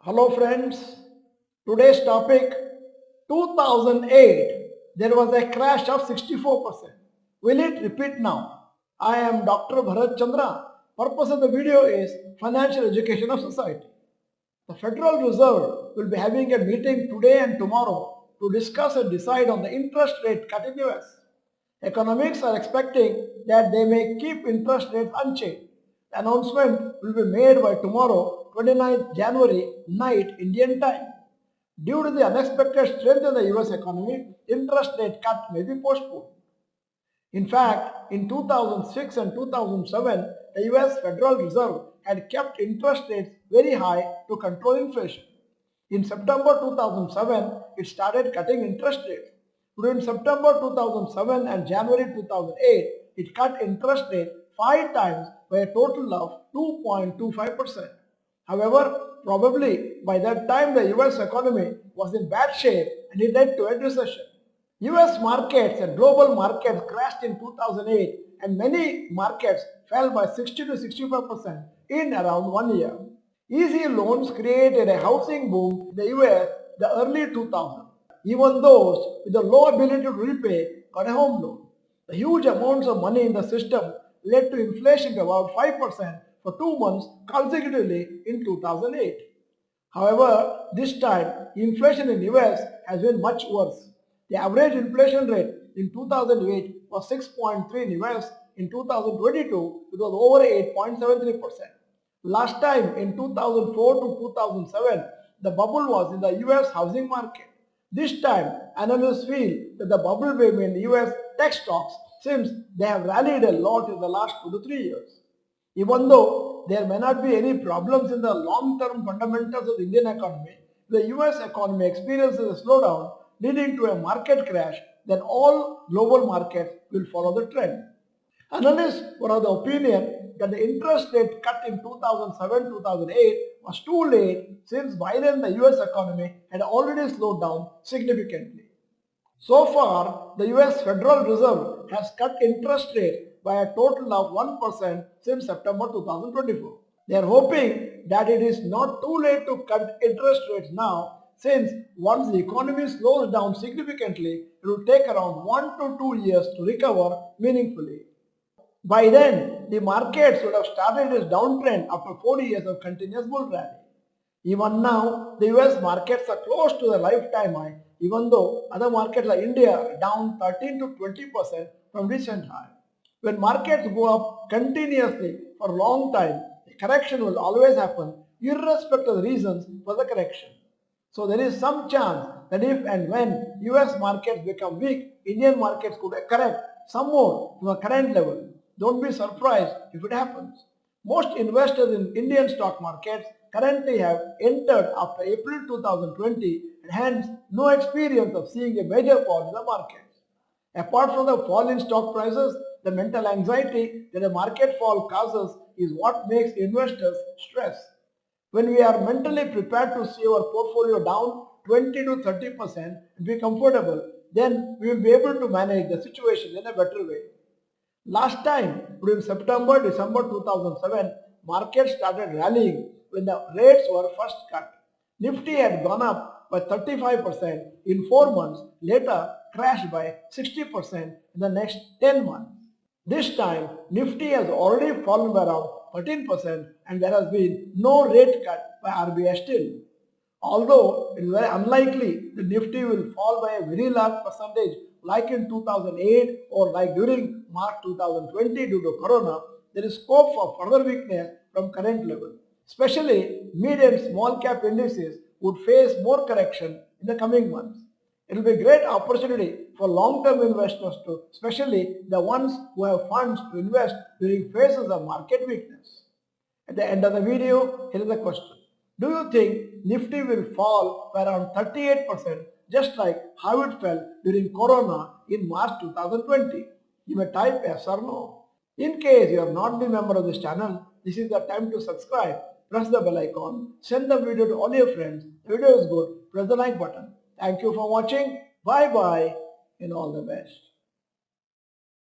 Hello friends, today's topic 2008 there was a crash of 64%. Will it repeat now? I am Dr. Bharath Chandra. Purpose of the video is financial education of society. The Federal Reserve will be having a meeting today and tomorrow to discuss and decide on the interest rate cut in US. Economics are expecting that they may keep interest rates unchanged. The announcement will be made by tomorrow, 29th January night Indian time. Due to the unexpected strength in the US economy, interest rate cut may be postponed. In fact, in 2006 and 2007, the US Federal Reserve had kept interest rates very high to control inflation. In September 2007, it started cutting interest rates. Between September 2007 and January 2008, it cut interest rate 5 times by a total of 2.25%. However, probably by that time the US economy was in bad shape and it led to a recession. US markets and global markets crashed in 2008 and many markets fell by 60 to 65% in around 1 year. Easy loans created a housing boom in the US in the early 2000s. Even those with a low ability to repay got a home loan. The huge amounts of money in the system led to inflation of about 5% for 2 months consecutively in 2008. However, this time inflation in US has been much worse. The average inflation rate in 2008 was 6.3 in US. In 2022, it was over 8.73%. Last time in 2004 to 2007, the bubble was in the US housing market. This time, analysts feel that the bubble may be in US tech stocks since they have rallied a lot in the last 2 to 3 years. Even though there may not be any problems in the long-term fundamentals of the Indian economy, if the US economy experiences a slowdown leading to a market crash, then all global markets will follow the trend. Analysts were of the opinion that the interest rate cut in 2007-2008 was too late since by then the US economy had already slowed down significantly. So far, the US Federal Reserve has cut interest rates by a total of 1% since September 2024. They are hoping that it is not too late to cut interest rates now since once the economy slows down significantly, it will take around 1 to 2 years to recover meaningfully. By then, the markets would have started its downtrend after 40 years of continuous bull rally. Even now, the US markets are close to the lifetime high, even though other markets like India are down 13 to 20% from recent high. When markets go up continuously for a long time, the correction will always happen irrespective of the reasons for the correction. So there is some chance that if and when US markets become weak, Indian markets could correct some more to the current level. Don't be surprised if it happens. Most investors in Indian stock markets currently have entered after April 2020 and hence no experience of seeing a major fall in the markets. Apart from the fall in stock prices, the mental anxiety that a market fall causes is what makes investors stress. When we are mentally prepared to see our portfolio down 20 to 30% and be comfortable, then we will be able to manage the situation in a better way. Last time, during September-December 2007, markets started rallying when the rates were first cut. Nifty had gone up by 35% in 4 months, later crashed by 60% in the next 10 months. This time, Nifty has already fallen by around 13% and there has been no rate cut by RBI still. Although it is very unlikely the Nifty will fall by a very large percentage like in 2008 or like during March 2020 due to Corona, there is scope for further weakness from current level. Especially mid and small cap indices would face more correction in the coming months. It will be a great opportunity for long-term investors too, especially the ones who have funds to invest during phases of market weakness. At the end of the video, here is the question. Do you think Nifty will fall by around 38% just like how it fell during Corona in March 2020? You may type yes or no. In case you have not been a member of this channel, this is the time to subscribe. Press the bell icon, send the video to all your friends. If the video is good, press the like button. Thank you for watching. Bye bye and all the best.